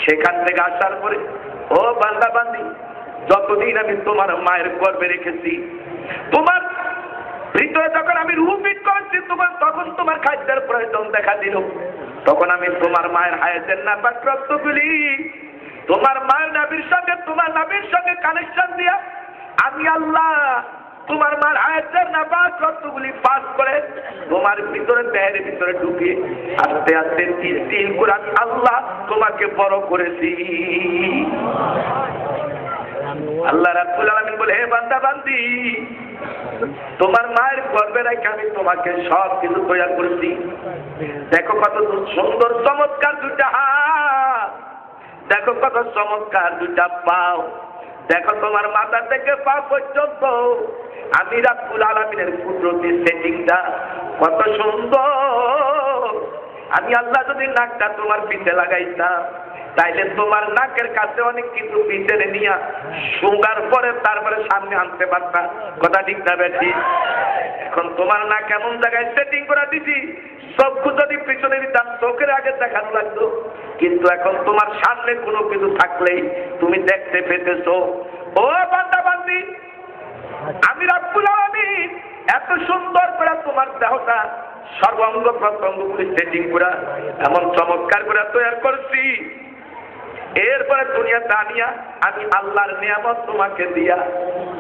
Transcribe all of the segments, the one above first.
সেখান থেকে আসার পরে ও বান্দা বান্দি, যতদিন আমি তোমার মায়ের গর্ভে রেখেছি, তোমার ভিতরে যখন আমি রূহ ফিট করেছি, তখন তোমার খাদ্যের প্রয়োজন দেখা দিল। তখন আমি তোমার মায়ের হায়াতের নাপাক রক্তগুলি তোমার মায়ের নাভির সঙ্গে, তোমার নাভির সঙ্গে কানেকশন দিয়া আমি আল্লাহ তোমার মার হায়াতের নাপাক রক্তগুলি পাস করে তোমার ভিতরে, দেহের ভিতরে ঢুকে আস্তে আস্তে তিল তিল করে আমি আল্লাহ তোমাকে বড় করেছি। আল্লাহ রাব্বুল আলামিন বলে, হে বান্দা বান্দি, তোমার মায়ের গর্ভে রেখে আমি তোমাকে সব কিছু তৈরি করেছি। দেখো কত সুন্দর চমৎকার দুটা হাত, দেখো কত চমৎকার দুটা পাও, দেখো তোমার মাথা থেকে পা পর্যন্ত আমি রাব্বুল আলামিনের কুদরতি সেটিংটা কত সুন্দর। আমি আল্লাহ যদি নাকটা তোমার পিঠে লাগাইতাম, তাইলে তোমার নাকের কাছে অনেক কিছু পিঠে নিয়ে সুগার পরে তারপরে সামনে আনতে পারতাম। কথা ঠিক না বেশি? এখন তোমার নাক এমন জায়গায় সেটিং করে দিছি, চক্ষু যদি পিছনে দিতাম চোখের আগে দেখানো লাগতো, কিন্তু এখন তোমার সামনে কোনো কিছু থাকলেই তুমি দেখতে পেতেছো। ও বান্দা বান্দি, আমি রাব্বুল আলামিন এত সুন্দর করে তোমার দেহটা সর্বাঙ্গ প্রত্যঙ্গগুলি সেটিং করে এমন চমৎকার করে তৈরি করছি। এরপরে দুনিয়াতে আনিয়া আমি আল্লাহর নিয়ামত তোমাকে দিয়া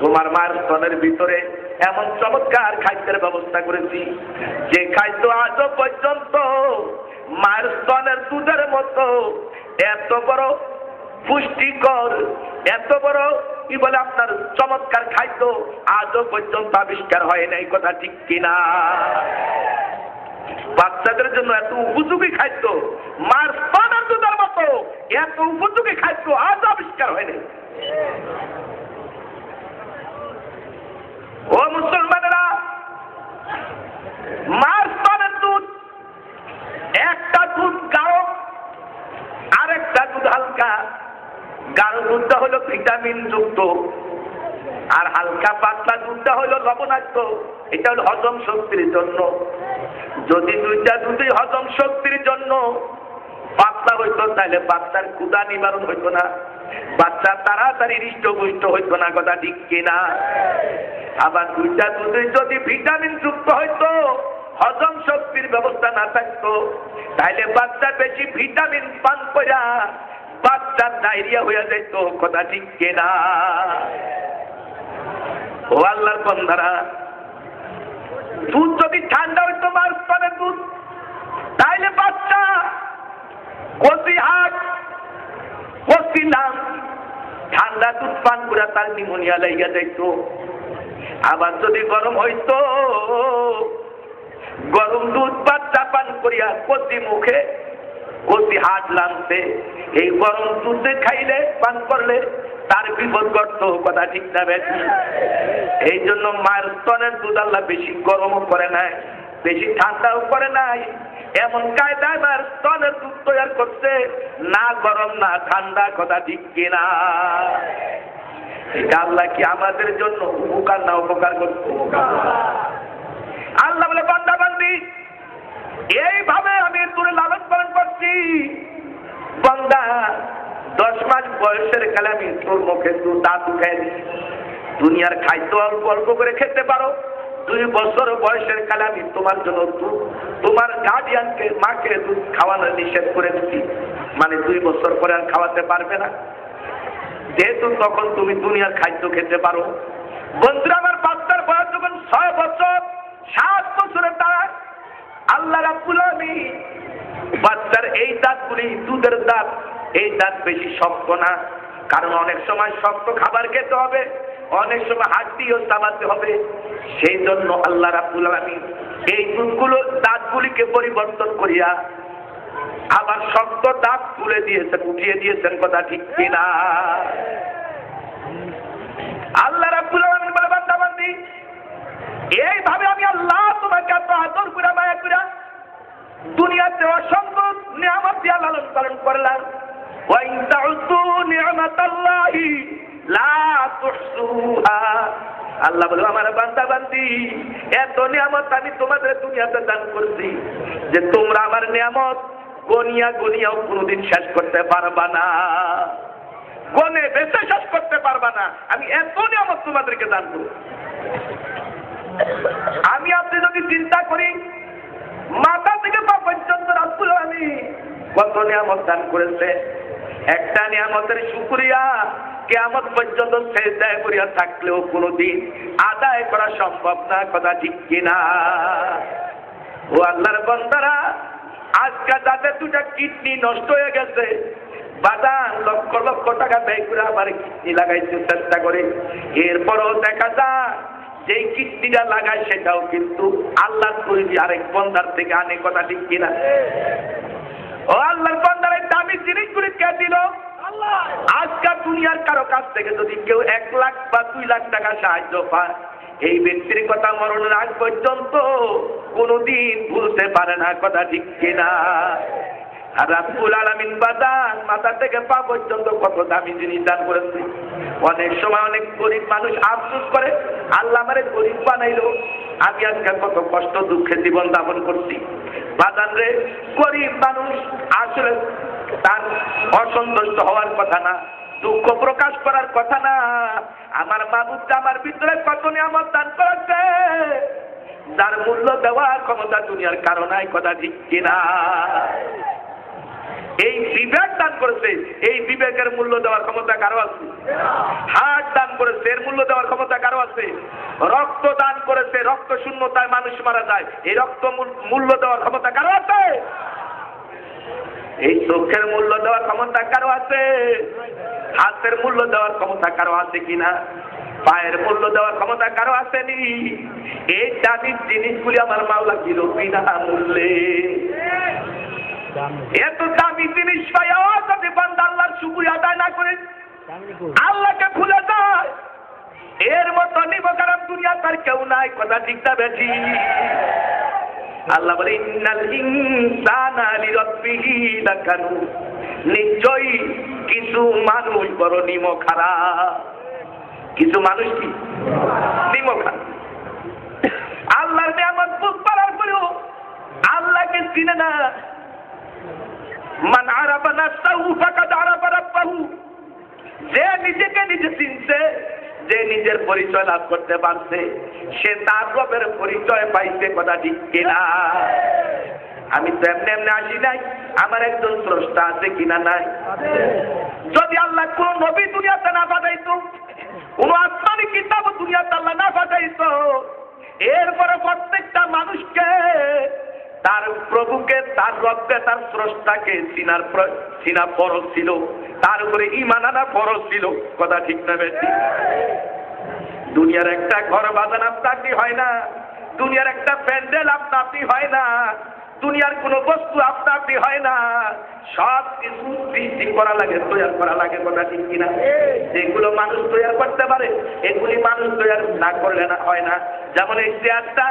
তোমার মায়ের স্তনের ভিতরে এমন চমৎকার খাদ্যের ব্যবস্থা করেছি, যে খাদ্য আজও পর্যন্ত মায়ের স্তনের দুধের মতো এত বড় পুষ্টিকর, এত বড় কি বলে আপনার চমৎকার খাদ্য আজও পর্যন্ত আবিষ্কার হয় নাই। কথা ঠিক কিনা? বাচ্চাদের জন্য এত উপযোগী খাদ্য, মার স্তনের দুধের মতো এত উপযোগী খাদ্য আজ আবিষ্কার হয়নি। ও মুসলমানেরা, মার স্তনের দুধ, একটা দুধ গাঢ়, আরেকটা দুধ হালকা। গাঢ় দুধটা হলো ভিটামিন যুক্ত, আর হালকা পাতলা দুধটা হলো লবণাক্ত। এটা হলো হজম শক্তির জন্য। যদি দুইটা দুধই হজম শক্তির জন্য পাতলা হইতো, তাহলে বাচ্চার ক্ষুধা নিবারণ হইতো না, বাচ্চা তাড়াতাড়ি হৃষ্টপুষ্ট হইতো না। কথা ঠিক কিনা? আবার দুইটা দুধই যদি ভিটামিন যুক্ত হইতো, হজম শক্তির ব্যবস্থা না থাকতো, তাহলে বাচ্চা বেশি ভিটামিন পান কইরা বাচ্চার ডায়রিয়া হয়ে যাইত। কথা ঠিক কিনা? ও আল্লাহর বান্দারা, দুধ যদি ঠান্ডা হইতো, মার স্তনের দুধ, তাইলে বাচ্চা কচি হাট কচিলাম ঠান্ডা দুধ পান করে তার নিউমোনিয়া লেগে যাইত। আবার যদি গরম হইতো, গরম দুধ বাচ্চা পান করিয়া কচি মুখে কচি হাট লাগছে। এই গরম দুধে খাইলে, পান করলে তার বিপদ ঘটত। কথা ঠিক না বেশি? এই জন্য মায়ের স্তনের দুধ আল্লাহ বেশি গরমও করে নাই, বেশি ঠান্ডাও করে নাই। এমন কায়দায় মায়ের স্তনের দুধ তৈরি করছে, না গরম না ঠান্ডা। কথা ঠিক কিনা? এটা আল্লাহ কি আমাদের জন্য উপকার না অপকার করছে? আল্লাহ বলে, বান্দা বান্দি, এইভাবে আমি তোরে লালন পালন করছি। বান্দা, 10 মাস বয়সের কালে আমি তোর মুখে দুধ দাঁত উঠাই দিচ্ছি। দুনিয়ার খাদ্য অল্প অল্প করে খেতে পারো। 2 বছর বয়সের কালে আমি তোমার জন্য দুধ, তোমার গার্ডিয়ানকে, মাকে দুধ খাওয়ানো নিষেধ করে দিচ্ছি। মানে 2 বছর পরে আর খাওয়াতে পারবে না, যেহেতু তখন তুমি দুনিয়ার খাদ্য খেতে পারো। বন্ধুরা আমার, বাচ্চার বয়স যখন 6 বছর 7 বছরের দাঁড়ায়, আল্লাহ রাব্বুল আলামিন বাচ্চার এই দাঁতগুলি, দুধের দাঁত, এই দাঁত বেশি শক্ত না, কারণ অনেক সময় শক্ত খাবার খেতে হবে, অনেক সময় হাড্ডিও চাবাতে হবে। সেই জন্য আল্লাহ রাব্বুল আলামিন এই দুধগুলো, দাঁতগুলিকে পরিবর্তন করিয়া আবার শক্ত দাঁত তুলে দিয়েছেন, উঠিয়ে দিয়েছেন। কথা ঠিক কিনা? আল্লাহ রাব্বুল আলামিন বলে, বান্দা বান্দি, এইভাবে আমি আল্লাহ তোমাকে এত আদর করে, মায়া করে দুনিয়াতে অসংখ্য নিয়ামত দিয়া লালন পালন করলাম। ওয়া ইন তাউদ্দু নি'মাতাল্লাহি লা তুহসুহা। আল্লাহ বলে, আমার বান্দা বান্দি, এত নিয়ামত আমি তোমাদের দুনিয়াতে দান করছি যে তোমরা আমার নিয়ামত গনিয়া গনিয়াও কোনোদিন শেষ করতে পারবা না, গনে বেঁচে শেষ করতে পারবা না। আমি এত নিয়ামত তোমাদেরকে দান করব। আমি আপনি যদি চিন্তা করি মাথা থেকে পা পর্যন্ত রাসূল আমি কত নিয়ামত দান করেছে, একটা নিয়ামতের শুকরিয়া কিয়ামত পর্যন্ত সেজদায় করিয়া থাকলেও কোনোদিন আদায় করা সম্ভব না, কথা ঠিক কিনা? ও আল্লাহর বান্দারা, আজকে যাদের দুটা কিডনি নষ্ট হয়ে গেছে, বাদান লক্ষ লক্ষ টাকা ব্যয় করে আবার কিডনি লাগাইতে চেষ্টা করে, এরপরও দেখা যায় যেই কিডনিটা লাগায় সেটাও কিন্তু আল্লাহ তৈরি আরেক বান্দার থেকে আনে, কথা ঠিক কিনা? ও আল্লাহর বান্দারা, দামি জিনিসগুলি কে দিল? আজকাল দুনিয়ার কারো কাছ থেকে যদি কেউ 1 লাখ বা 2 লাখ টাকা সাহায্য পায়, এই ব্যক্তির কথা মরণের আগ পর্যন্ত কোনোদিন ভুলতে পারে না, কথা ঠিক কিনা? আর রাব্বুল আলামিন বাদান মাথা থেকে পা পর্যন্ত কত দামি জিনিস দান করেছে। অনেক সময় অনেক গরিব মানুষ আফসোস করে, আল্লাহ আমারে গরিব বানাইলো, আমি আজকে কত কষ্ট দুঃখে জীবন যাপন করছি। বাদান রে, গরিব মানুষ আসলে তার অসন্তুষ্ট হওয়ার কথা না, দুঃখ প্রকাশ করার কথা না। আমার মাবুদ আমার ভিতরে কত নিয়ামত দান করেছে, যার মূল্য দেওয়ার ক্ষমতা দুনিয়ার কারণে, কথা ঠিক কিনা? এই বিবেক দান করেছে, এই বিবেকের মূল্য দেওয়ার ক্ষমতা কারো আছে? হার্ট দান করেছে, এর মূল্য দেওয়ার ক্ষমতা কারো আছে? রক্ত দান করেছে, রক্ত শূন্যতায় মানুষ মারা যায়, এই রক্ত মূল্য দেওয়ার ক্ষমতা কারো আছে? এই চোখের মূল্য দেওয়ার ক্ষমতা কারো আছে? হাতের মূল্য দেওয়ার ক্ষমতা কারো আছে কিনা? পায়ের মূল্য দেওয়ার ক্ষমতা কারো আসেনি? এই দামি জিনিসগুলি আমার মাওলা দিল বিনা মূল্যে। এত দামি জিনিস পাইয়া যদি বান্দা আল্লাহর শুকরিয়া আদায় না করে, আল্লাহকে ভুলে যায়, এর মতো নিবকারাম দুনিয়া তার কেউ নাই, কথা ঠিক না বেঠি? আল্লাহ বলে, ইন্নাল ইনসানা লিরাব্বিহি লাকানুদ, নিশ্চয়ই কিছু মানুষ বড় নিমক খারাপ। কিছু মানুষ কি নিমক খারাপ? আল্লাহর নিয়ামত বুঝবার পরেও আল্লাহকে চিনে না। মান আরাফা নাফসাহু ফাকাদ আরাফা রাব্বাহু, যে নিজেকে নিজে চিনছে, যে নিজের পরিচয় লাভ করতে পারছে, সে তার রবের পরিচয় পাইছে, কথা ঠিক কিনা? আমি তো এমনি এমনি আসি নাই, আমার একজন স্রষ্টা আছে কিনা নাই? যদি আল্লাহ কোন নবী দুনিয়াতে না পাঠাইতো, কোন আসমানি কিতাব দুনিয়াতে আল্লাহ না পাঠাইতো, এরপরে প্রত্যেকটা মানুষকে তার প্রভুকে, তার রবকে, তার স্রষ্টাকে চিনা ফরজ ছিল, তার উপরে ঈমান আনা ফরজ ছিল, কথা ঠিক না বেশি? দুনিয়ার একটা ঘর বাঁধান আপনি হয় না, দুনিয়ার একটা প্যান্ডেল আপনি হয় না, দুনিয়ার কোনো বস্তু আপনি হয় না, সব কিছু সৃষ্টি করা লাগে, তৈরি করা লাগে, কথা ঠিক কিনা? যেগুলো মানুষ তৈরি করতে পারে এগুলি মানুষ তৈরি না করলে না হয় না। যেমন এই চেয়ারটা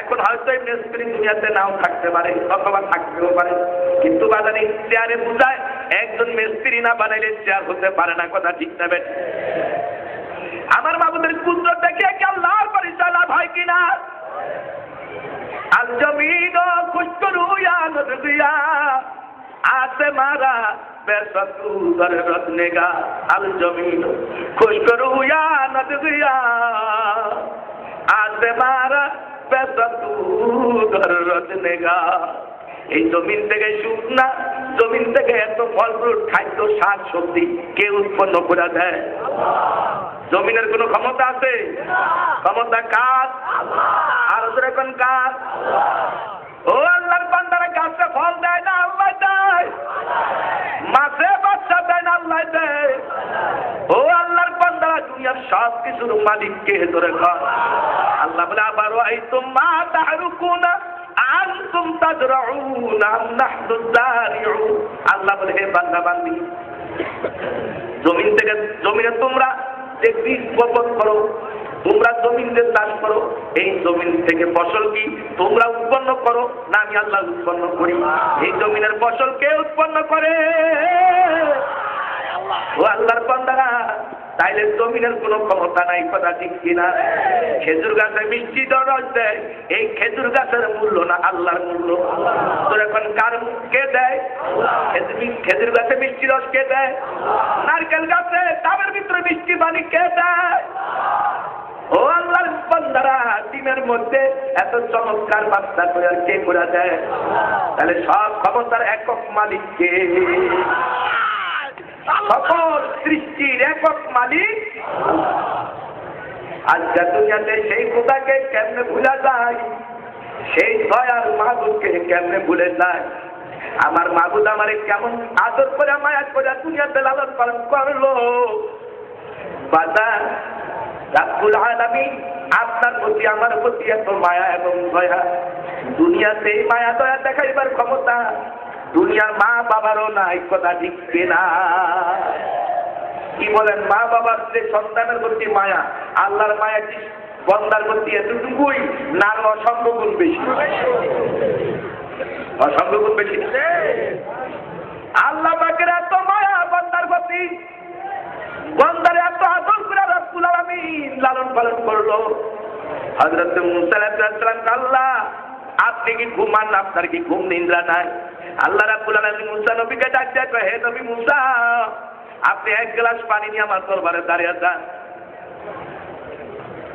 এখন হয়তো এই মিস্ত্রি দুনিয়াতে নাও থাকতে পারে অথবা থাকতেও পারে, কিন্তু বাজারে চেয়ারে বুঝায় একজন মিস্ত্রি না বানাইলে চেয়ার হতে পারে না, কথা ঠিক না বেশ? আমার মাবুদের কুদরত দেখে কি আল্লাহর পরিচয় লাভ হয় কিনা? আল জমিন খুশকরু ইয়া নদবিয়া আসে মারা বেসতু দররত নেগা, আল জমিন খুশকরু ইয়া নদবিয়া আসে মারা বেসতু দররত নেগা। এই জমিন থেকে সুখ না, জমিন থেকে এত ফল ফ্রুট, খাদ্য, শাক সবজি কে উৎপন্ন করে দেয়? জমিনের কোনো ক্ষমতা আছে? ক্ষমতা কার? আর এখন কার? ও আল্লাহর বান্দারা, গাছে ফল দেয় না আল্লাহ দেয়, মাছে বাচ্চা দেয় না আল্লাহ দেয়। ও আল্লাহর বান্দারা, দুনিয়ার সব কিছুর মালিককে ধরে কর। আল্লাহ বলে, আবার ওই তোমা তাহরুকুনা আনতুম তাজরাউন আম নাহনু যারিউন। আল্লাহ বলে, হে বান্দা বান্দি, জমিনে তোমরা যে বীজ বপন করো, তোমরা জমিনে চাষ করো, এই জমিন থেকে ফসল কি তোমরা উৎপন্ন করো না আমি আল্লাহ উৎপন্ন করি? এই জমিনের ফসল কে উৎপন্ন করে? ও আল্লাহর বান্দারা, তাইলে জমিনের কোনো ক্ষমতা নাই, কথা ঠিক কিনা? খেজুর গাছে মিষ্টি রস দেয়, এই খেজুর গাছের মূল্য না আল্লাহর মূল্য? তোর এখন কার কে দেয়? খেজুর গাছে মিষ্টি রস কে দেয়? নারকেল গাছে ডাবের ভিতরে মিষ্টি পানি কে দেয়? ও আল্লাহর বান্দারা, দিনের মধ্যে এত চমৎকার বার্তা করে কে করে দেয়? তাহলে সব ক্ষমতার একক মালিক কে? সকল সৃষ্টির একক মালিক। আজকে দুনিয়াতে সেই খোদাকে কেমনে ভুলা যায়? সেই দয়ার মাহবুবকে কেমনে ভুলে যায়? আমার মাহবুব আমারে কেমন আদর করে মায়া করে দুনিয়াতে লালন পালন করলো। বাজার রাব্বুল আলামিন আপনার প্রতি আমার প্রতি এত মায়া এবং দয়া, দুনিয়াতে এই মায়া দয়া দেখাইবার ক্ষমতা দুনিয়ার মা বাবারও নাই, কথা ঠিক কিনা? কি বলেন? মা বাবার যে সন্তানের প্রতি মায়া, আল্লাহর মায়া কি বন্দার প্রতি এতটুকুই না অসংখ্য গুণ বেশি? অসংখ্য গুণ বেশি। আল্লাহ পাকের এত মায়া বন্দার প্রতি, বন্দার এত আদর করে রাব্বুল আলামিন লালন পালন করলো। হযরত মুসা আলাইহিস সালাম, আল্লাহ আপনি কি ঘুমান? আপনার কি ঘুম নিদ্রা নাই? আল্লাহ রাব্বুল আলামিন মুসা নবীকে ডাক দিয়ে কয়, হে নবী মুসা, আপনি এক গ্লাস পানি নিয়ে আমার দরবারে দাঁড়িয়ে যান।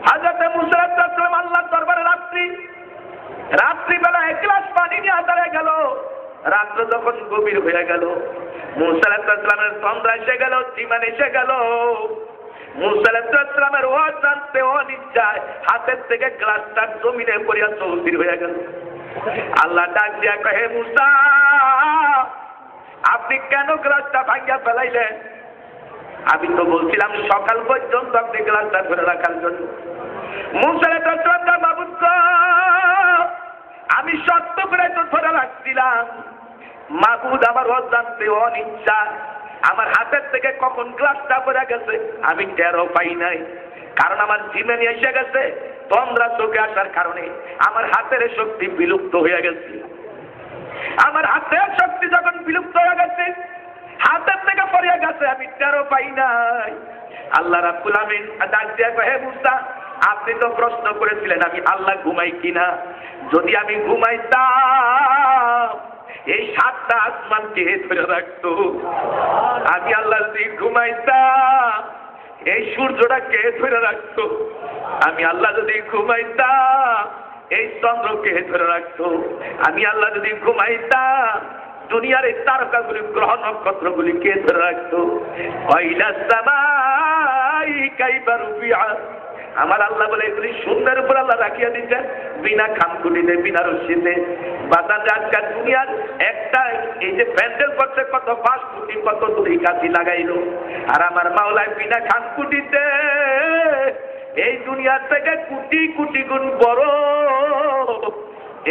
হযরত মুসা আলাইহিস সালাম আল্লাহর দরবারে রাত্রিবেলা এক গ্লাস পানি নিয়ে দাঁড়িয়ে গেল। রাত্র যখন গভীর হয়ে গেল, মুসা আলাইহিস সালামের তন্দ্রা এসে গেল, জীবন এসে গেল। মুসা আলাইহিস সালামের অজান্তে অনিচ্ছায় হাতের থেকে গ্লাসটা জমিনে পড়িয়া চৌচির হয়ে গেল। আল্লাহ ডাক দিয়া কয়, হে মুসা, আপনি কেন গ্লাসটা ভাঙিয়া ফেলাইলেন? আমি তো বলছিলাম সকাল পর্যন্ত আপনি গ্লাসটা ধরে রাখার জন্য। মুসা আলাইহিস সালাম, মাবুদ গো, আমি সত্য করে তো ধরে রাখছিলাম, মাবুদ আমার অজান্তে অনিচ্ছা আমার হাতের থেকে কখন গ্লাসটা পড়ে গেছে আমি টেরও পাই নাই। কারণ আমার জিমেনি এসে গেছে, তন্দ্রা চোখে আসার কারণে আমার হাতের শক্তি বিলুপ্ত হয়ে গেছে। আমার হাতের শক্তি যখন বিলুপ্ত হয়ে গেছে, হাতের থেকে পড়ে গেছে, আমি টেরও পাই নাই। আল্লাহ রাব্বুল আলামিন ডাক দিয়ে কয়, হে মুসা, আপনি তো প্রশ্ন করেছিলেন আমি আল্লাহ ঘুমাই কিনা। যদি আমি ঘুমাইতাম এই সাতটা আসমান কে ধরে রাখতো? আমি আল্লাহ যদি ঘুমাইতাম এই সূর্যটা কে ধরে রাখতো? আমি আল্লাহ যদি ঘুমাইতাম এই চন্দ্রকে ধরে রাখতো? আমি আল্লাহ যদি ঘুমাইতাম দুনিয়ার এই তারকাগুলি গ্রহ নক্ষত্রগুলি কে ধরে রাখতো? আমার আল্লাহ বলে এগুলি সুন্দর উপর আল্লাহ রাখিয়া দিচ্ছে বিনা খামখুলিতে, বিনা রশিতে। বাজারে আজকাল দুনিয়ার একটা এই যে প্যান্ডেল করছে কত 5 কোটি কত দড়ি কাঠি লাগাইলো, আর আমার মাওলায় বিনা খামখুলিতে এই দুনিয়ার থেকে কোটি কোটি গুণ বড়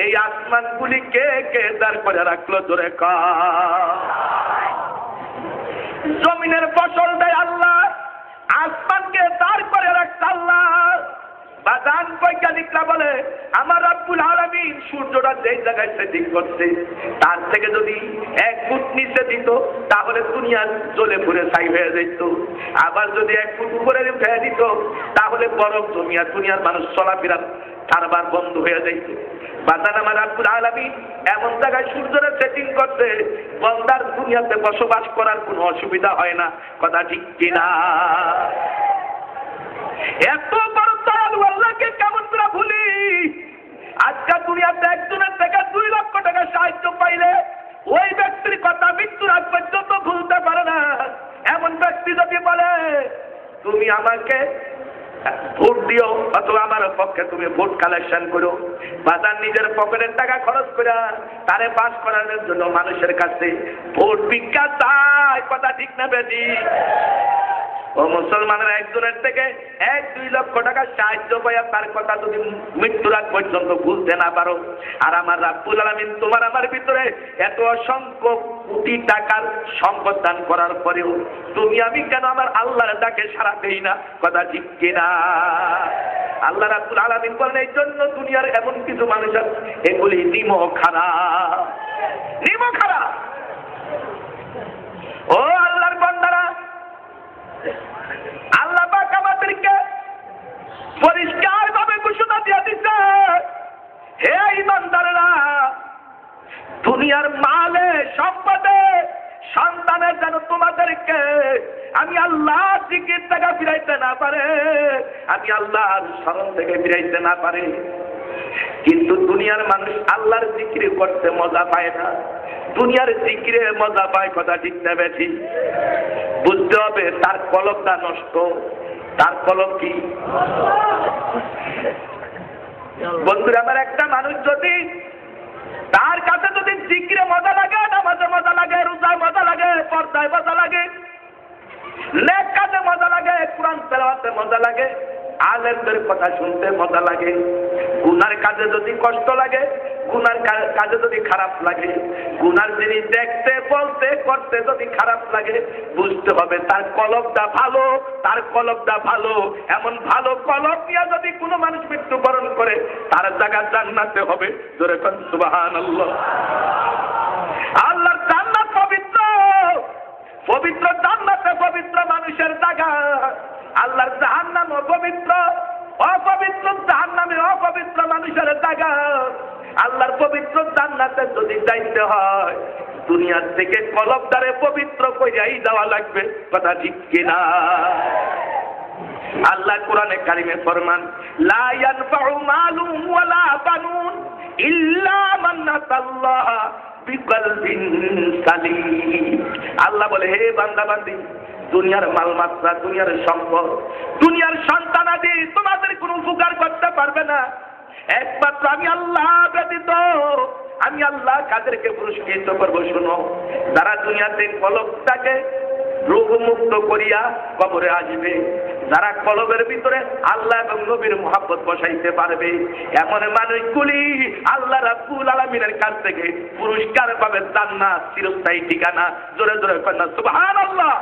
এই আসমানগুলি কে কে দাঁড় করে রাখলো? জোরে জমিনের ফসল দেয় আল্লাহ, আসমানকে দাঁড় করে রাখছে আল্লাহ। বাজান বৈজ্ঞানিকরা বলে আমার রাব্বুল আলামিন সূর্যটা যেই জায়গায় সেটিং করছে তার থেকে যদি 1 ফুট নিচে দিত তাহলে দুনিয়া জ্বলে পুড়ে ছাই হয়ে যেত। আবার যদি 1 ফুট উপরে উঠে দিত তাহলে বরফ জমিয়া দুনিয়ার মানুষ চলাফেরা কারবার বন্ধ হয়ে যাইত। বাজান আমার রাব্বুল আলামিন এমন জায়গায় সূর্যের সেটিং করছে বান্দার দুনিয়াতে বসবাস করার কোনো অসুবিধা হয় না, কথা ঠিক কিনা? এত বড় দয়ালু আল্লাহকে কেমন করে ভুলি? আজকাল দুনিয়াতে একজনের থেকে 2 লক্ষ টাকা সাহায্য পাইলে ওই ব্যক্তির কথা মৃত্যুর আগ পর্যন্ত ভুলতে পারে না। এমন ব্যক্তি যদি বলে তুমি আমাকে ভোট দিও অথবা আমার পক্ষে তুমি ভোট কালেকশন করো, বাজার নিজের পকেটের টাকা খরচ করে তারে পাস করানোর জন্য মানুষের কাছে ভোট ভিক্ষা চায়, কথা ঠিক না বেশি? ও মুসলমানের একজনের থেকে 1-2 লক্ষ টাকা সাহায্য পাইয়া তার কথা যদি মৃত্যুর আগ পর্যন্ত ভুলতে না পারো, আর আমার রাব্বুল আলামিন তোমার আমার ভিতরে এত অসংখ্য কোটি টাকার সম্পদ দান করার পরেও তুমি আমি কেন আমার আল্লাহর ডাকে সাড়া দেই না, কথা ঠিক কিনা? আল্লাহ রাব্বুল আলামিন বলেন এই জন্য দুনিয়ার এমন কিছু মানুষ আছে এগুলি নিমক খারাপ, নিমক খারাপ। ও আল্লাহর বান্দারা, আমি আল্লাহ জিকির থেকে ফিরাইতে না পারে, আমি আল্লাহর স্মরণ থেকে ফিরাইতে না পারে, কিন্তু দুনিয়ার মানুষ আল্লাহর জিকির করতে মজা পায় না, দুনিয়ার জিকিরে মজা পায়। কথা ঠিক না বেশি? বুঝতে হবে তার কলবটা নষ্ট। তার কলব কি? বন্ধুরা আমার, একটা মানুষ যদি তার কাছে যদি জিকিরে মজা লাগে, নামাজে মজা লাগে, রোজায় মজা লাগে, পর্দায় মজা লাগে, নেক কাজে মজা লাগে, কোরআন তেলাওয়াতে মজা লাগে, আলেমদের কথা শুনতে মজা লাগে, গুনার কাজে যদি কষ্ট লাগে, গুনার কাজে যদি খারাপ লাগে, গুনার জিনিস দেখতে বলতে করতে যদি খারাপ লাগে, বুঝতে হবে তার কলবটা ভালো, তার কলবটা ভালো। এমন ভালো কলব নিয়ে যদি কোনো মানুষ মৃত্যুবরণ করে, তার জায়গা জান্নাতে হবে। জোরে কোন সুবহানাল্লাহ। আল্লাহর জান্নাত পবিত্র, পবিত্র জান্নাতে পবিত্র মানুষের জায়গা। আল্লাহর জাহান্নাম অপবিত্র, অপবিত্র জাহান্নামে অপবিত্র মানুষের জায়গা। আল্লাহর পবিত্র জান্নাতে যদি যাইতে হয়, দুনিয়ার থেকে কলবদারে পবিত্র কইরাই যাওয়া লাগবে। কথা ঠিক কিনা? আল্লাহ কোরআনে কারিমে ফরমান, লা ইয়ানফাউ মালুন ওয়ালা বানুন ইল্লা মান আতাল্লাহ বিকলবিন সালিম। আল্লাহ বলে, হে বান্দা বান্দি, দুনিয়ার মালমাত্রা, দুনিয়ার সম্পদ, দুনিয়ার সন্তানাদি তোমাদের কোনো উপকার করতে পারবে না, একমাত্র আমি আল্লাহ ব্যতীত। আমি আল্লাহ কাদেরকে পুরস্কৃত করবো শোনো, যারা দুনিয়াতে কলবটাকে রোগমুক্ত করিয়া কবরে আসবে, যারা কলবের ভিতরে আল্লাহ এবং নবীর মুহাব্বত বসাইতে পারবে, এমন মানুষগুলি আল্লাহ রাব্বুল আলামিনের কাছ থেকে পুরস্কার পাবে, জান্নাত চিরস্থায়ী ঠিকানা। জোরে জোরে কন্যা সুবহানাল্লাহ।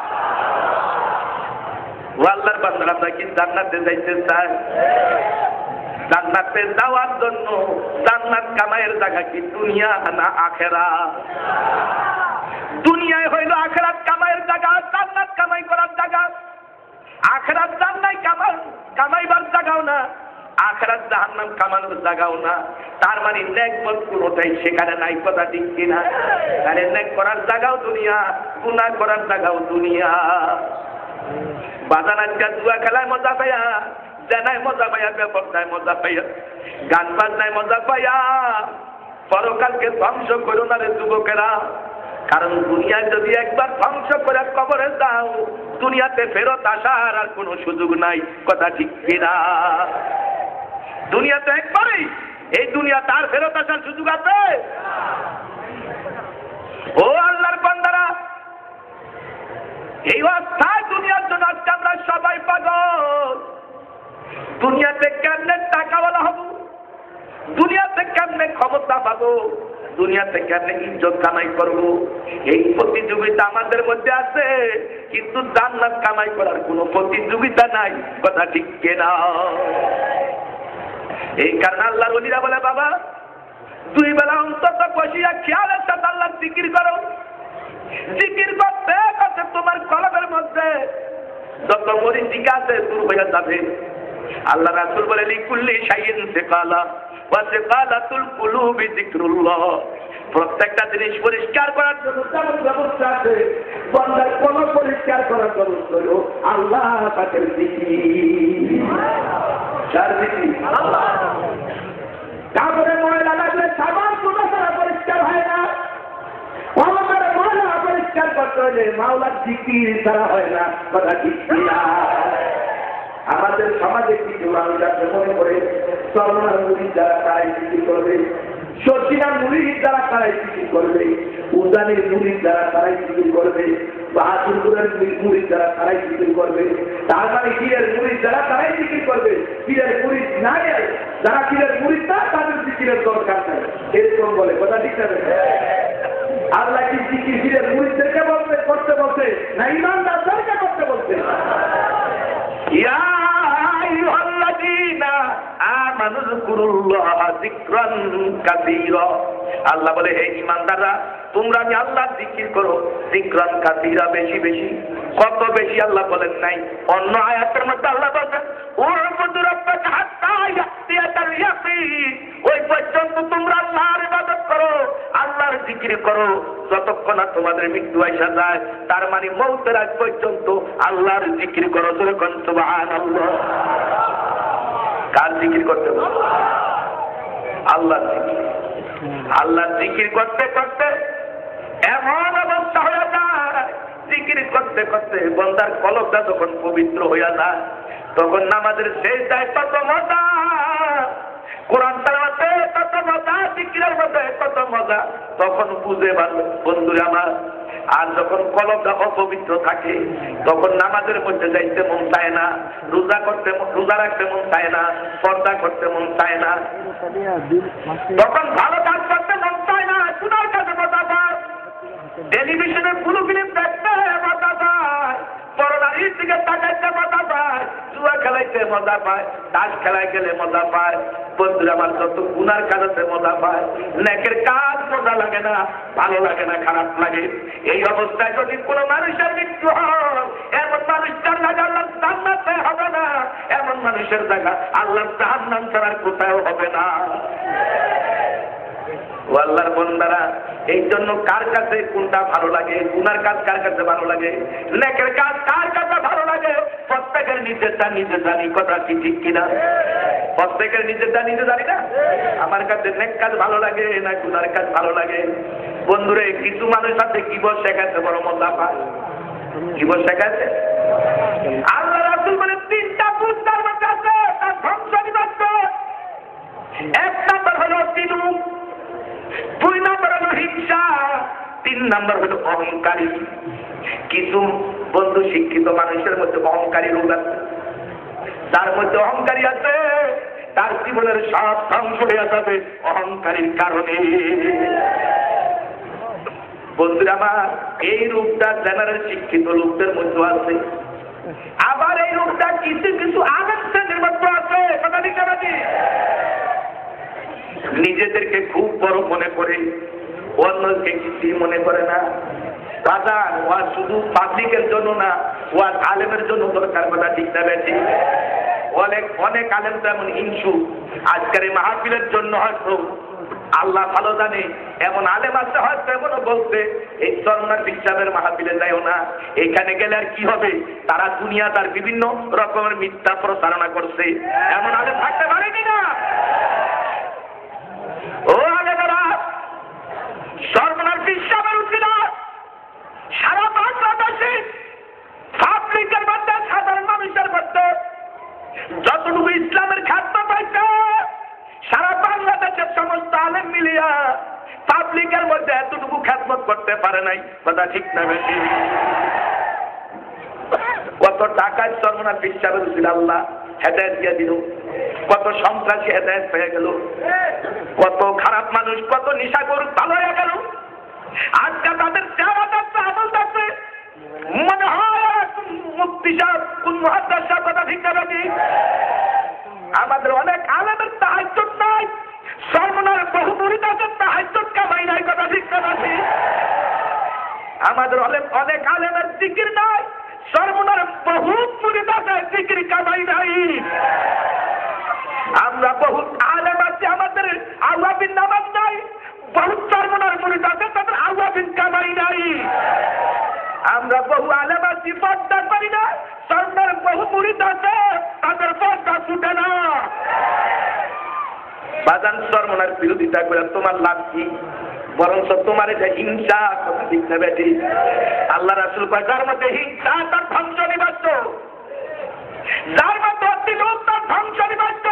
ও আল্লাহর বান্দারা, আমরা কি জান্নাতে যাইতে চাই? জান্নাতে যাওয়ার জন্য জান্নাত কামাইয়ের জায়গা কি দুনিয়া না আখিরাত? দুনিয়ায় হইল আখিরাত কামাইয়ের জায়গা, জান্নাত কামাই করার জায়গা। আখিরাত জান্নাত কামাইবার জায়গাও না, আখিরাত জাহান্নাম কামানোর জায়গাও না। তার মানে নেক বদ কোনোটাই সেখানে নাই। কথা ঠিক কিনা? আরে নেক করার জায়গাও দুনিয়া, গুনাহ করার জায়গাও দুনিয়া। বাজার আজকে জুয়া খেলায় মজা পাইয়া, জেনায় মজা পাইয়া, বেপরদায় মজা পাইয়া, গান বাজনায় মজা পাইয়া পরকালকে ধ্বংস করো না রে যুবকেরা। কারণ দুনিয়া যদি একবার ধ্বংস করে কবরে দাও, দুনিয়াতে ফেরত আসার আর কোনো সুযোগ নাই। কথা ঠিক কিনা? দুনিয়াতে একবারই, এই দুনিয়া তার ফেরত আসার সুযোগ আছে? ও আল্লাহর বান্দারা, এই অবস্থায় দুনিয়ার জন্য আজকে আমরা সবাই পাগল। দুনিয়াতে কেমনে টাকাওয়ালা হব, দুনিয়াতে কেমনে ক্ষমতা পাবো, দুনিয়াতে কেমনে ইজ্জত কামাই করবো, এই প্রতিযোগিতা আমাদের মধ্যে আছে, কিন্তু জান্নাত কামাই করার কোনো প্রতিযোগিতা নাই। কথা ঠিক কিনা? এই কারণে আল্লাহর ওলিরা বলে, বাবা দুই বেলা অন্তত বসিয়া খেয়ালের সাথে আল্লাহর জিকির করো। জিকির করতে করতে তোমার কলবের মধ্যে যত মরিচিকা আছে দূর হয়ে যাবে। আল্লাহ রাসূল বলে, লিকুল্লি শাইইন সিকালা ওয়া সিকালাতুল কুলুবি যিকরুল্লাহ। প্রত্যেকটা জিনিস পরিষ্কার করার জন্য যেমন ব্যবস্থা আছে, বান্দার কলব পরিষ্কার করার ব্যবস্থা হলো আল্লাহ পাকের জিকির। যার জিকির আল্লাহ। কাপড়ে ময়লা লাগলে সাবান সুতা ছাড়া পরিষ্কার হয় না, কলবের ময়লা পরিষ্কার করতে হলে মাওলার জিকির ছাড়া হয় না। কথা ঠিক কিনা? আমাদের সমাজে কিছু মানুষ আছে মনে করে চলনার মুড়ির দ্বারা তারাই জিকির করবে, শর্ষিনার মুড়ির দ্বারা তারাই জিকির করবে, উজানের মুড়ির দ্বারা তারাই জিকির করবে, বাহাদুরের মুড়ির দ্বারা তারাই জিকির করবে। তার মানে পীরের মুড়ির দ্বারা তারাই জিকির করবে। পীরের মুড়িদ নাই, যারা পীরের মুড়িদ না তাদের জিকিরের দরকার নাই, এরকম বলে। কথা ঠিক আছে? আল্লাহ কি জিকির পীরের মুড়িদদেরকে বলতে করতে বলছে না ইমানদারদেরকে করতে বলছে? ইয়া আইয়ুহাল্লাযীনা আমানু যিকুরুল্লাহা যিকরান কাসীরা। আল্লাহ বলে, হে ঈমানদাররা, তোমরা আমি আল্লাহর জিকির করো, যিকরান কাসীরা, বেশি বেশি। কত বেশি আল্লাহ বলেন নাই। অন্য আয়াতের মধ্যে আল্লাহ বলেন, উরবুদু রাব্বাকা হাত্তা ইয়াতিয়াকাল ইয়াকিন। ওই পর্যন্ত তোমরা আল্লাহর ইবাদত করো, আল্লাহর জিকির করো, যতক্ষণ না তোমাদের মৃত্যু আসা যায়। তার মানে মৌতের আগ পর্যন্ত আল্লাহর জিকির করো। যখন সুবহানাল্লাহ। কার জিকির করতে হবে? আল্লাহর জিকির। আল্লাহর জিকির করতে করতে এমন অবস্থা হয়ে যায়, জিকির করতে করতে বান্দার কলবটা যখন পবিত্র হয়ে যায়, তখন নামাজের সেজদায় কত মজা, কোরআন তেলাওয়াতে কত মজা, জিকিরের মধ্যে কত মজা, তখন বুঝে পারবে বন্ধুরা আমার। আর যখন কলবটা অপবিত্র থাকে, তখন নামাজের মধ্যে যাইতে মন চায় না, রোজা রাখতে মন চায় না, পর্দা করতে মন চায় না, তখন ভালো কাজ করতে মন চায় না, গুনার কাছে মজা পায়, টেলিভিশনের পুরো ফিল্ম দেখতে মজা পায়, পরনারীর দিকে তাকাইতে মজা পায়, জুয়া খেলাইতে মজা পায়, তাস খেলায় গেলে মজা পায়। বন্ধুরা আমার, যত গুনার কাজে মজা পায়, নেকের কাজ মজা লাগে না, ভালো লাগে না, খারাপ লাগে। এই অবস্থায় যদি কোনো মানুষের মৃত্যু হয়, এমন মানুষটার জায়গা আল্লাহ জান্নাতে হবে না, এমন মানুষের জায়গা আল্লাহ জাহান্নাম ছাড়া কোথাও হবে না। ও আল্লাহর বান্দারা, এই জন্য কার কাছে কোনটা ভালো লাগে? গুনার কাজ কার কাছে ভালো লাগে? নেকের কাজ কার কাছে ভালো লাগে? প্রত্যেকের নিজেরটা নিজে জানি। কথা কি ঠিক কিনা? প্রত্যেকের নিজেরটা নিজে জানি না। আমার কাছে নেক কাজ ভালো লাগে না গুনার কাজ ভালো লাগে? বন্ধুরে, কিছু মানুষ আছে কিবর শেখাতে বড় মজা পায়। কিবর শেখাতে আল্লাহ রাসূল বলে তিনটা পুরস্কার মধ্যে আছে, তার ধ্বংস নিবাস্ত। এক নাম্বার হলো তিলু, দুই নাম্বার হলো হিংসা, তিন নাম্বার হলো অহংকারী। কিছু বন্ধু শিক্ষিত মানুষের মধ্যে অহংকারী রোগ আছে। যার মধ্যে অহংকারী আছে, তার জীবনের সব ধ্বংস হয়ে যাবে অহংকারীর কারণে। বন্ধুরা আমার, এই রূপটা জেনারেল শিক্ষিত লোকদের মধ্যে আছে, আবার এই রূপটা কিছু কিছু আলেম শ্রেণীর মধ্যে আছে। কথা ঠিক আছে? নিজেদেরকে খুব বড় মনে করে, অন্যকে কিছুই মনে করে না। বাজার ওয়া শুধু পাবলিকের জন্য না, ওয়া আলেমের জন্য দরকার। কথা ঠিক না বেশি? অনেক আলেম তো এমন হিংসু, আজকের এই মাহফিলের জন্য হয়তো আল্লাহ ভালো জানে, এমন আলেম আছে হয়তো এমনও বলতে, এই চরমনার বিশ্বাসের মাহফিলে যাইও না, এখানে গেলে আর কি হবে, তারা দুনিয়া তার বিভিন্ন রকমের মিথ্যা প্রচারণা করছে। এমন আলেম থাকতে পারেনি না? ও আলেমেরা, চরমনার বিশ্বাসের উচিলা সারা বাংলাদেশে পাবলিকের মধ্যে, সাধারণ মানুষের মধ্যে যতটুকু ইসলামের খ্যাত পাইছে, সারা বাংলাদেশের সমস্ত আলেম মিলিয়া পাবলিকের মধ্যে এতটুকু খ্যাতমত করতে পারে নাই। কথা ঠিক না বেশি? কত টাকায় চরমনার বিশ্বাসের উচিল আল্লাহ হেদায়েত দিয়ে দিল, কত সন্ত্রাসী হেদায়েত পেয়ে গেল, কত খারাপ মানুষ, কত নেশাখোর ভালো হয়ে গেল। আজকে তাদের চেহারা দেখতে, আমল দেখতে মনে হয় মুফতি সাহেব, কোন মুহাদ্দিস সাহেব। কথা ঠিক না বেশি? আমাদের অনেক আলেমের তাহাজ্জুদ নাই, চরমনার বহু মুরিদ আছে তাহাজ্জুদ কামাই নাই। কথা ঠিক না বেশি? আমাদের অনেক আলেমের জিকির নাই, চরমনার বহু মুরিদ আছে জিকির কামাই নাই। আমরা বহু আলেম আছে, আমাদের আওয়াবিন নামাজ নাই, বহু চরমনার মুরিদ আছে তাদের আওয়াবিন কামাই নাই। আমরা বহু আলেম আছি, পর্দা করি না, চরমনার বহু মুরিদ আছে তাদের পর্দা ছুটে না। বাজান, চরমনার বিরোধিতা করে তোমার লাভ কি? বরঞ্চ তোমার এটা হিংসা। কথা ঠিক না বেটি? আল্লাহ রাসূল কয়, যার মধ্যে হিংসা তার ধ্বংস নিবাস্ত, যার মধ্যে অতিলোভ তার ধ্বংস নিবাস্ত,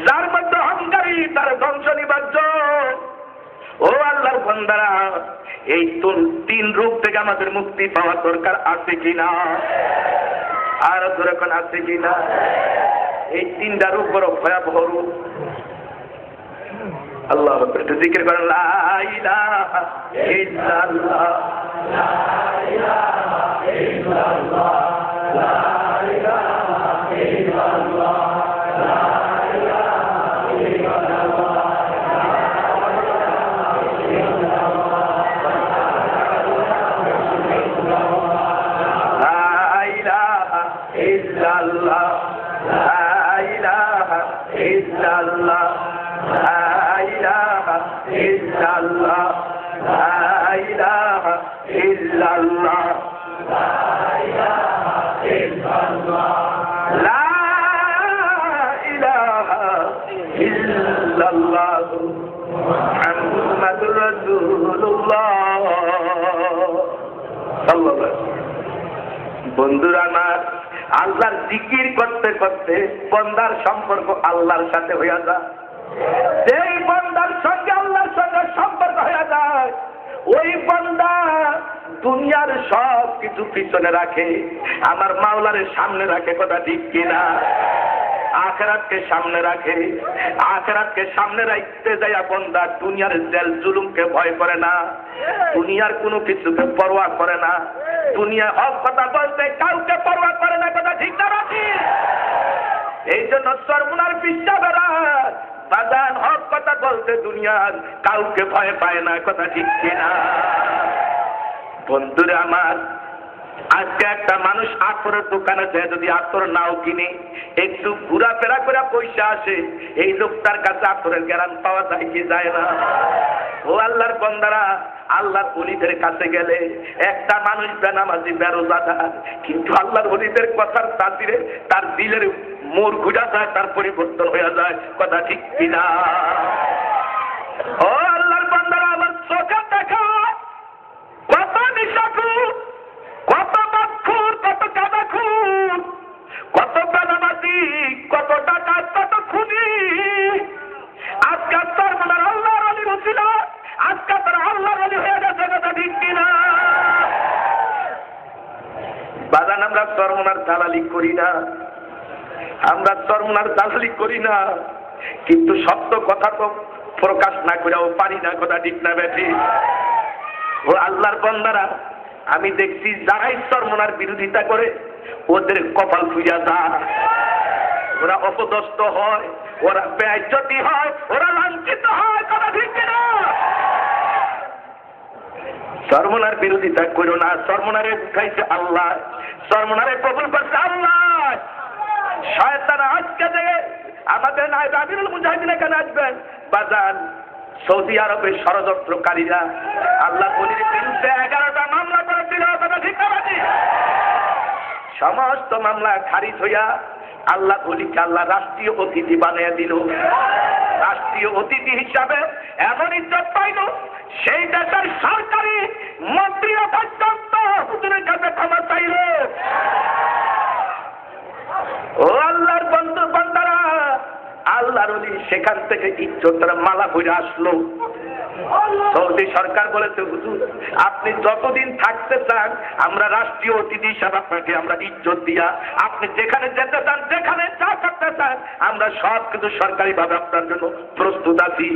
যার মধ্যে অহংকারী তার ধ্বংস নিবাস্ত। ও আল্লাহর বান্দারা, এই তিন রূপ থেকে আমাদের মুক্তি পাওয়ার দরকার আছে কিনা? আর দরকার আছে কিনা? এই তিনটা রূপ বড় ভয়াবহ রূপ। আল্লাহ একটু জিকির করেন, লা ইলাহা ইল্লাল্লাহ, লা ইলাহা ইল্লাল্লাহ, লা ইলাহা ইল্লাল্লাহ, লা ইলাহা ইল্লাল্লাহ, লা ইলাহা ইল্লাল্লাহ, লা ইলাহা ইল্লাল্লাহ। ইল্লাল্লাহ লা ইলাহা ইল্লাল্লাহ লা ইলাহা ইল্লাল্লাহ মুহাম্মাদুর রাসূলুল্লাহ সাল্লাল্লাহু আলাইহি ওয়াসাল্লাম। বন্ধুরা আমার, আল্লাহর জিকির করতে করতে বান্দার সম্পর্ক আল্লাহর সাথে হয়ে যায়। যেই বান্দার সঙ্গে আল্লাহর সঙ্গে সম্পর্ক হয়ে যায়, ওই বান্দা দুনিয়ার সব কিছু পিছনে রাখে, আমার মাওলার সামনে রাখে। কথা ঠিক কিনা? আখিরাতকে সামনে রাখে। আখিরাতকে সামনে রাখতে যায় বান্দা দুনিয়ার জেল জুলুমকে ভয় করে না, দুনিয়ার কোনো কিছুকে পরোয়া করে না, দুনিয়া হক কথা বলতে কাউকে পরোয়া করে না। কথা ঠিক না? এই জন্য সর্বনার বিশ্বাসরা বাজান হক কথা বলতে দুনিয়ার কাউকে ভয় পায় না। কথা ঠিক কিনা? বন্ধুরা আমার, আজকে একটা মানুষ আতরের দোকানে যায়, যদি আতর নাও কিনে একটু ঘোরাফেরা করে পয়সা আসে, এই লোকটার কাছে আতরের জ্ঞান পাওয়া যায় কি যায় না? ও আল্লাহর বান্দারা, আল্লাহর ওলিদের কাছে গেলে একটা মানুষ বেনামাজি বেরোজাদার, কিন্তু আল্লাহর ওলিদের কথার তাসিরে তার দিলের মোড় ঘুরা যায়, তার পরিবর্তন হয়ে যায়। কথা ঠিক কিনা? ও আল্লাহর বান্দারা, আমার চোখে দেখা কত নিশাখুর, কত বাদখুর, কত কাদাখুর, কত বেনামাজি, কত টাকা, কত খুনি। আজকে তোর মনে আল্লাহর ওলি ছিল, আজকে তোর আল্লাহর ওলি হয়ে গেছে। কথা ঠিক কিনা? বাজান, আমরা চরমনার দালালি করি না, আমরা চরমনার দালালি করি না, কিন্তু সত্য কথা তো প্রকাশ না করেও পারি না। কথা ঠিক না বেঠি? ও আল্লাহর বান্দারা, আমি দেখছি যারাই চরমনার বিরোধিতা করে ওদের কপাল ফুইয়া যায়, ওরা অপদস্থ হয়, ওরা বেইজ্জতি হয়, ওরা লাঞ্ছিত হয়। কথা ঠিক কিনা? চরমনার বিরোধিতা করো না। চরমনারে উঠাইছে আল্লাহ, চরমনারে কবুল করছে আল্লাহ। শয়তান আজকে থেকে আমাদের নায়েব আমিরুল মুজাহিদিন এখানে আসবেন। বাজান, সৌদি আরবের ষড়যন্ত্রকারীরা আল্লাহ ওলির বিরুদ্ধে 11টা মামলা করেছিল। কথা ঠিক না? সমস্ত মামলা খারিজ হইয়া আল্লাহ ওলিকে আল্লাহ রাষ্ট্রীয় অতিথি বানিয়ে দিল। রাষ্ট্রীয় অতিথি হিসাবে এমন ইজ্জত পাইল, সেই দেশের সরকারি মন্ত্রীরা পর্যন্ত হুজুরের কাছে ক্ষমা চাইল। ও আল্লাহর বন্ধু বান্দারা, আল্লাহর ওলি সেখান থেকে ইজ্জতের মালা ঘুরে আসলো। সৌদি সরকার বলেছে, হুজুর আপনি যতদিন থাকতে চান আমরা রাষ্ট্রীয় অতিথি হিসাবে আপনাকে আমরা ইজ্জত দিয়া, আপনি যেখানে যেতে চান, যেখানে যা করতে চান, আমরা সব কিছু সরকারি ভাবে আপনার জন্য প্রস্তুত আছি।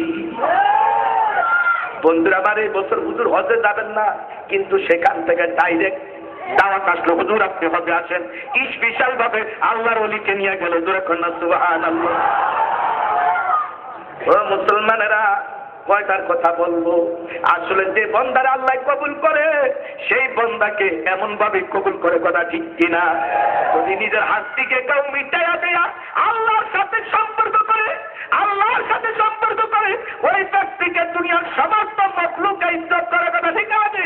বন্ধুরা আমার, এই বছর হুজুর হজে যাবেন না, কিন্তু সেখান থেকে ডাইরেক্ট দাওয়াত আসলো, হুজুর আপনি হজে আসেন। স্পেশাল ভাবে আল্লাহর ওলিকে নিয়ে গেল। জোরে কন্যা সুবহানাল্লাহ। ও মুসলমানেরা, কয়টার কথা বলবো? আসলে যে বান্দারা আল্লাহ কবুল করে, সেই বান্দাকে এমন ভাবে কবুল করে। কথা ঠিক কিনা? যদি নিজের হাত থেকে কেউ মিটাইয়া দেয়া আল্লাহর সাথে সম্পর্ক করে, আল্লাহর সাথে সম্পর্ক করে, ওই ব্যক্তিকে দুনিয়ার সমস্ত মখলুক ইজ্জত করে। কথা ঠিক আছে?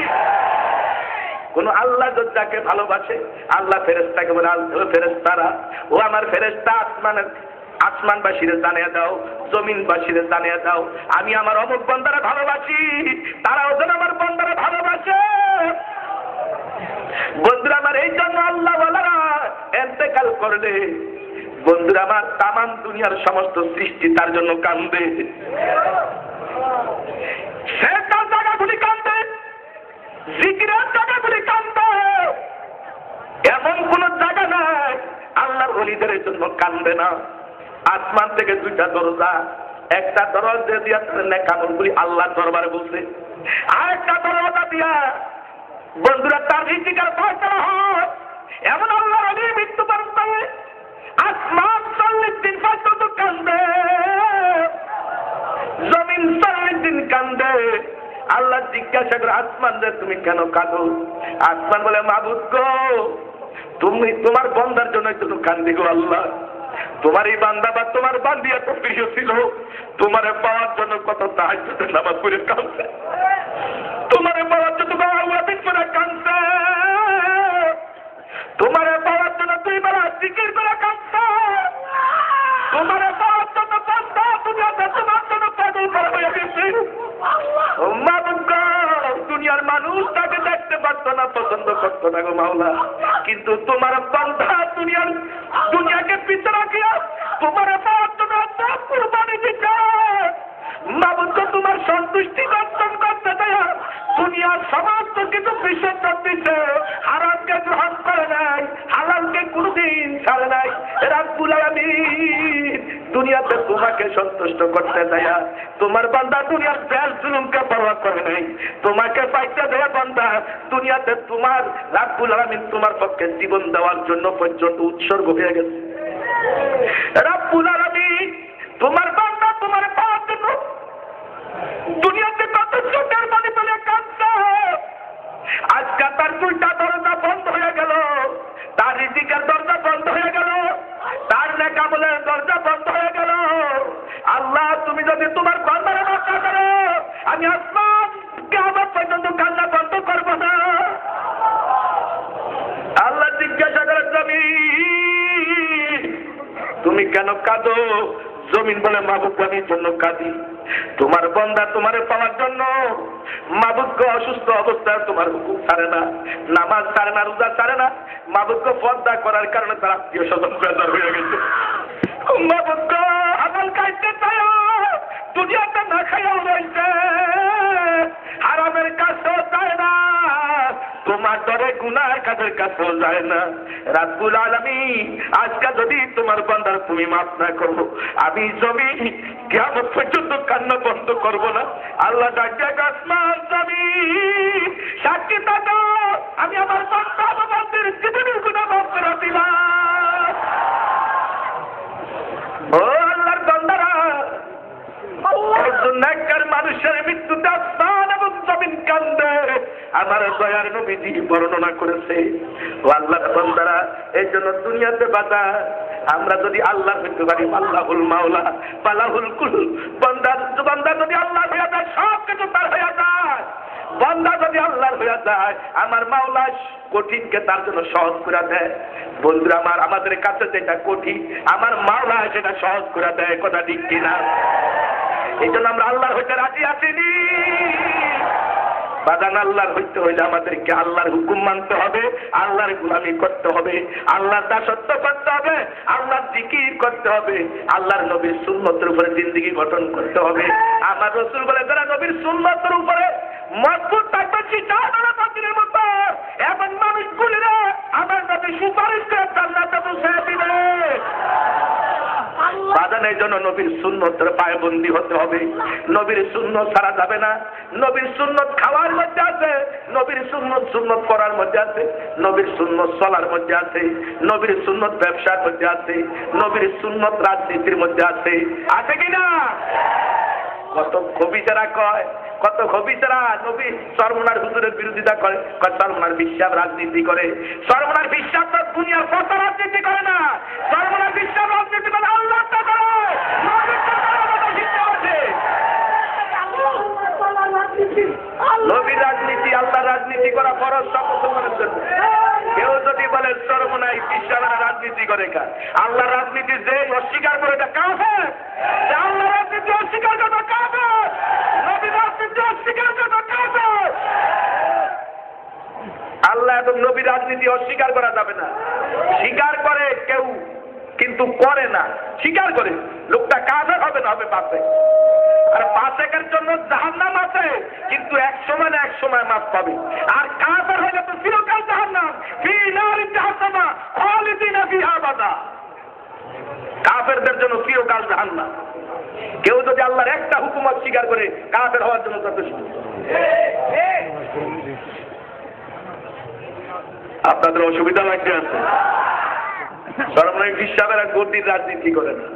কোন আল্লাহ যাকে ভালোবাসে, আল্লাহ ফেরেশতাকে বলে, আল্লাহ ফেরেশতারা, ও আমার ফেরেশতা, আসমানবাসীরে জানিয়ে দাও, জমিনবাসীরে জানিয়ে দাও, আমি আমার অমুক বান্দারা ভালোবাসি, তারাও যেন আমার বান্দারা ভালোবাসে। বন্ধুরা আমার, এই জন্য আল্লাহ ওয়ালারা ইন্তেকাল করলে, বন্ধুরা আমার, তামাম দুনিয়ার সমস্ত সৃষ্টি তার জন্য কান্দে। সে তার জায়গাগুলি কান্দে, জিকিরের জায়গাগুলি কান্দে। এমন কোন জায়গা নাই আল্লাহর ওলিদের জন্য কান্দে না। আসমান থেকে দুইটা দরজা, একটা দরজা দিয়া নেকামলগুলি আল্লাহর দরবারে বসে, আর একটা দরজা দিয়া বন্ধুরা তার রিজিকের ফয়সালা হয়। এমন আল্লাহর ওলি মৃত্যুবরণ করে, আসমান 40 দিন পর্যন্ত কান্দে, জমিন 40 দিন কান্দে। আল্লাহ জিজ্ঞাসা করে, আসমান যে তুমি কেন কাঁদো? আসমান বলে, মাবুদ গো, তুমি তোমার বান্দার জন্য একটু কান্দি গো আল্লাহ, তোমার এই বান্দা বা তোমার বান্দি এত প্রিয় ছিল, তোমারে পাওয়ার জন্য কত তাহাজ্জুদের নামাজ পড়ে কাঁদছে, তোমারে পাওয়ার জন্য আওয়াবিন করে কাঁদছে, তোমারে পাওয়ার জন্য দুই বেলা জিকির করে কাঁদছে, তোমারে পাওয়ার জন্য বান্দা দুনিয়াতে তোমার জন্য পাগল করা হয়ে গেছে। দুনিয়ার মানুষ তাকে দেখতে পারতো না, পছন্দ করতো না গো মাওলা, কিন্তু তোমার বান্দা দুনিয়াকে পিছনে রাখিয়া তোমার পাওয়ার জন্য কুরবানি দিচ্ছে। মাবুদ তোমার সন্তুষ্টি অর্জন করতে দেয়, দুনিয়ার সমস্ত কিছু বিসর্জন দিচ্ছে, হারামকে গ্রহণ করে নাই, হালালকে কোনদিন ছাড়ে নাই। রাব্বুল আলামিন দুনিয়াতে তোমাকে সন্তুষ্ট করতে দেয়, তোমার বান্দা দুনিয়ার বেশ জুলুমকে পরোয়া করে নাই, তোমাকে পাইতে দেয় বান্দা দুনিয়াতে তোমার রাব্বুল আলামিন তোমার পক্ষে জীবন দেওয়ার জন্য পর্যন্ত উৎসর্গ হয়ে গেছে। রাব্বুল আলামিন তোমার বান্দা তোমার পাওয়ার জন্য দুনিয়াতে কত চোখের পানি ফেলে কাঁদছে, আজকে তার দুইটা দরজা বন্ধ হয়ে গেল, তার রিজিকের দরজা বন্ধ হয়ে গেল, তার নেক আমলের দরজা বন্ধ হয়ে গেল। আল্লাহ তুমি যদি তোমার বান্দারে রক্ষা করো, আমি আসমান কিয়ামত পর্যন্ত কান্না বন্ধ করব না। আল্লাহ জিজ্ঞাসা করে জমিন তুমি কেন কাঁদো? জমিন বলে মাবুদ আমি জন্য কাঁদি, তোমার বান্দা তোমারে পাওয়ার জন্য মাবুদকে অসুস্থ অবস্থায় তোমার হুকুম ছাড়ে না, নামাজ ছাড়ে না, রোজা ছাড়ে না, মাবুদকে পর্দা করার কারণে তার আত্মীয় স্বজন বেজার হয়ে গেছে। মাবুদকে আমল খাইতে চায়, দুনিয়াতে না খাইয়াও রয়েছে, হারামের কাছেও যায় না, তোমার ডরে গুনার কাজের কাছেও যায় না। রাব্বুল আলামিন আজকে যদি তোমার বান্দার তুমি মাফ না করো, আমি জমিন কিয়ামত পর্যন্ত কান্না বন্ধ করব না। আল্লাহ ডাকে আসমান জমিন সাক্ষী থাকো, আমি আমার বান্দা বান্দাদের জীবনের গুনাহ মাফ করে দিলাম। ও আল্লাহর বান্দারা, একজন নেককার মানুষের মৃত্যুতে আসমান এবং জমিন কান্দে, আমার দয়ার নবীজি বর্ণনা করেছে। ও আল্লাহর বান্দারা, এই জন্য দুনিয়াতে বাধা, আমরা যদি আল্লাহ হইতে পারি, আল্লাহুল মাওলা পালাহুল কুল, বান্দা যদি আল্লাহ হয়ে যায় সব কিছু তার হয়ে যায়। বান্দা যদি আল্লাহর হয়ে যায়, আমার মাওলা কঠিনকে তার জন্য সহজ করে দেয়। বন্ধুরা আমার, আমাদের কাছে যেটা কঠিন আমার মাওলা সেটা সহজ করে দেয়, কথা ঠিক কিনা? এই জন্য আমরা আল্লাহর হইতে রাজি আছিনি। বাদান আল্লাহর হইতে হইলে আমাদেরকে আল্লাহর হুকুম মানতে হবে, আল্লাহর গোলামি করতে হবে, আল্লাহর দাসত্ব করতে হবে, আল্লাহর জিকির করতে হবে, আল্লাহর নবীর সুন্নতের উপরে জিন্দেগি গঠন করতে হবে। আমার রাসূল বলে যারা নবীর সুন্নতের উপরে মজবুত থাকবে চিটার মতো এমন মানুষগুলিরা আমার নবী সুপারিশ করে জান্নাতে পৌঁছে দিবে। বাদানের জন্য নবীর সুন্নতের পায়বন্দি হতে হবে, নবীর সুন্নত ছাড়া যাবে না। নবীর সুন্নত খাওয়ার মধ্যে আছে, নবীর সুন্নত পড়ার মধ্যে আছে, নবীর সুন্নত চলার মধ্যে আছে, নবীর সুন্নত ব্যবসার মধ্যে আছে, নবীর সুন্নত রাজনীতির মধ্যে আছে, আছে কিনা? কত খবিসারা কয়, কত খবিসারা নবী সরমনার হুজুরের বিরোধিতা করে, সরমনার বিশ্বাস রাজনীতি করে। সরমনার বিশ্বাস তো দুনিয়ার কত রাজনীতি করে না, সরমনার বিশ্বাস রাজনীতি করে আল্লাহ তো করে, নবীর রাজনীতি আল্লাহ রাজনীতি করা ফরজ সব মুসলমানের জন্য। কেউ যদি বলে সরমনাই বিশ্বাস রাজনীতি করে, কা আল্লাহ রাজনীতি যে অস্বীকার করে এটা কাফের, আল্লাহ রাজনীতি অস্বীকার করে কাফের, নবীর রাজনীতি অস্বীকার করে কাফের। আল্লাহ এবং নবীর রাজনীতি অস্বীকার করা যাবে না। স্বীকার করে কেউ কিন্তু করে না, স্বীকার করে লোকটা কাফের হবে না, হবে পাশে। আর পাশেকের জন্য জাহান্নাম আছে, কিন্তু এক সময় না এক সময় মাফ পাবে। আর কাফের হলে তো চিরকাল জাহান্নাম, ফি নারি জাহান্নামা খালিদিনা ফিহা আবাদা। কাফেরদের জন্য চিরকাল জাহান্নাম। কেউ যদি আল্লাহর একটা হুকুম অস্বীকার করে কাফের হওয়ার জন্য যথেষ্ট। আপনাদের অসুবিধা লাগছে আছে? সরমনার বিশ্বাসেরা গতির রাজনীতি করে না,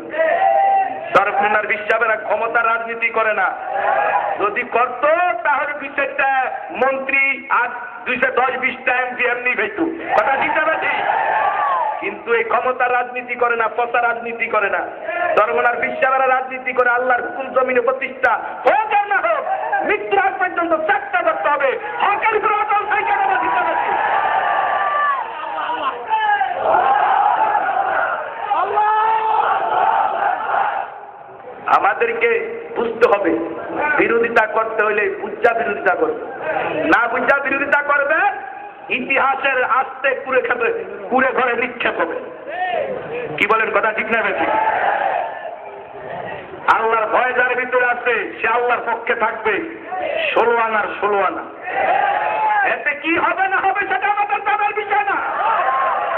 সরমনার বিশ্বাসেরা ক্ষমতার রাজনীতি করে না। যদি করত তাহলে বিষয়টা মন্ত্রী আর 210-20টা এমপি এমনি ভেতু, কথা ঠিক না? কিন্তু এই ক্ষমতার রাজনীতি করে না, পচা রাজনীতি করে না, ধর্মনার বিশ্বাসের রাজনীতি করে আল্লাহর হুকুম জমিনে প্রতিষ্ঠা হোক আর না হোক, মৃত্যুর আগ পর্যন্ত চেষ্টা করতে হবে। হকের উপর অটল থেকে আমাদের দিতে হবে। আমাদেরকে বুঝতে হবে, বিরোধিতা করতে হলে বুঝা বিরোধিতা করবে, না বুঝা বিরোধিতা করবে ইতিহাসের আস্তে কুড়ে ঘরে নিক্ষেপ হবে। কি বলেন, কথা ঠিক না বেশি? আল্লাহর ভয় যার ভিতরে আছে সে আল্লাহর পক্ষে থাকবে, 16 আনার 16 আনা। এতে কি হবে না হবে সেটা আমাদের জানার বিষয় না,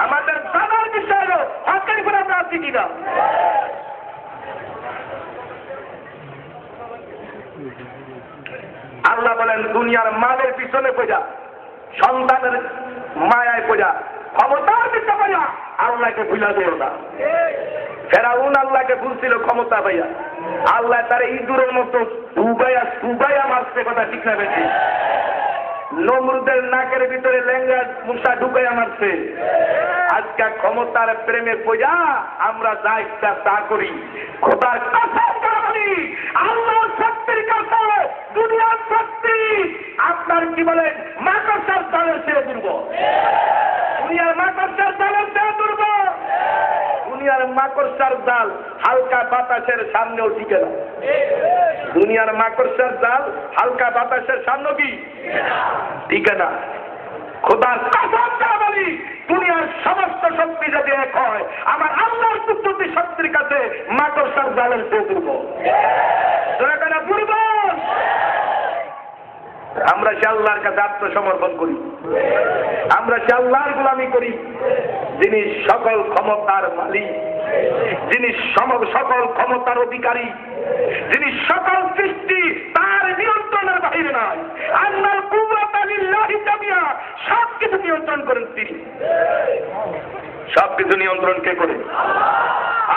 আমাদের জানার বিষয় হলো হকের উপরে আমরা আছি কিনা। আল্লাহ বলেন দুনিয়ার মালের পিছনে পড়া, সন্তানের মায়ায় পড়া, ক্ষমতার পিছনে পড়া আল্লাহকে ভুলা দিও না। ফেরাউন আল্লাহকে ভুলছিল ক্ষমতা পাইয়া, আল্লাহ তার ইঁদুরের মতো ডুবাইয়া মারছে, কথা ঠিক না বেশি? নমরুদের নাকের ভিতরে লেঙ্গা মুসা ঢুকাইয়া মারছে। আজকে ক্ষমতার প্রেমে পড়া আমরা যা ইচ্ছা তা করি। খোদার কসম করে বলি, আল্লাহর শক্তির কাছে দুনিয়ার শক্তি আপনার কি বলেন মাকড়সার দলের চেয়ে দুর্বল। দুনিয়ার মাকড়সার দলের চেয়ে দুর্বল। দুনিয়ার মাকড়সার জাল হালকা বাতাসের সামনেও টিকে না। দুনিয়ার মাকড়সার জাল হালকা বাতাসের সামনে কি টিকে না। খোদার কসম করে বলি, দুনিয়ার সমস্ত শক্তি যদি এক হয়, আমার আল্লাহর কুদরতি শক্তির কাছে মাকড়সার জালের চেয়ে দুর্বল। দুর্বল। আমরা সে আল্লাহর কাছে আত্মসমর্পণ করি, আমরা সে আল্লাহর গোলামি করি, যিনি সকল ক্ষমতার মালিক, যিনি সকল ক্ষমতার অধিকারী, যিনি সকল সৃষ্টি তার নিয়ন্ত্রণের বাহিরে নয়। আল্লাহর কুওয়াতা লিল্লাহি জামিয়া, সবকিছু নিয়ন্ত্রণ করেন তিনি। সবকিছু নিয়ন্ত্রণ কে করে?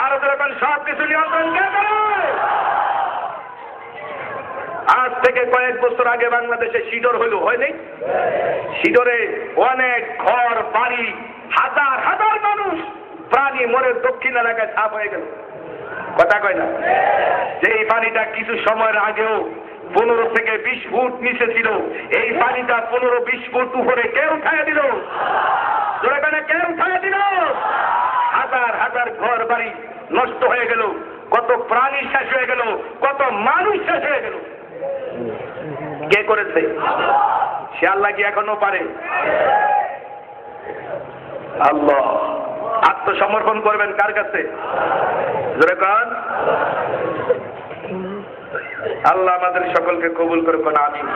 আর যখন সবকিছু নিয়ন্ত্রণ কে করে? আজ থেকে কয়েক বছর আগে বাংলাদেশে সিডর হইল, হয়নি? সিডরে অনেক ঘর বাড়ি, হাজার হাজার মানুষ প্রাণী মরে দক্ষিণ এলাকায় ছাপ হয়ে গেল। কথা কয় না? যে এই পানিটা কিছু সময়ের আগেও 15 থেকে 20 ফুট নিচে ছিল, এই পানিটা 15-20 ফুট উপরে কে উঠাইয়া দিল? জোরেখানে কে উঠাইয়া দিল? হাজার হাজার ঘর বাড়ি নষ্ট হয়ে গেল, কত প্রাণী শেষ হয়ে গেল, কত মানুষ শেষ হয়ে গেল। কে করেছে? সে আল্লাহ কি এখনো পারে? আল্লাহ। আত্মসমর্পণ করবেন কার কাছে? জোরে কান। আল্লাহ আমাদের সকলকে কবুল করুন, আমিন।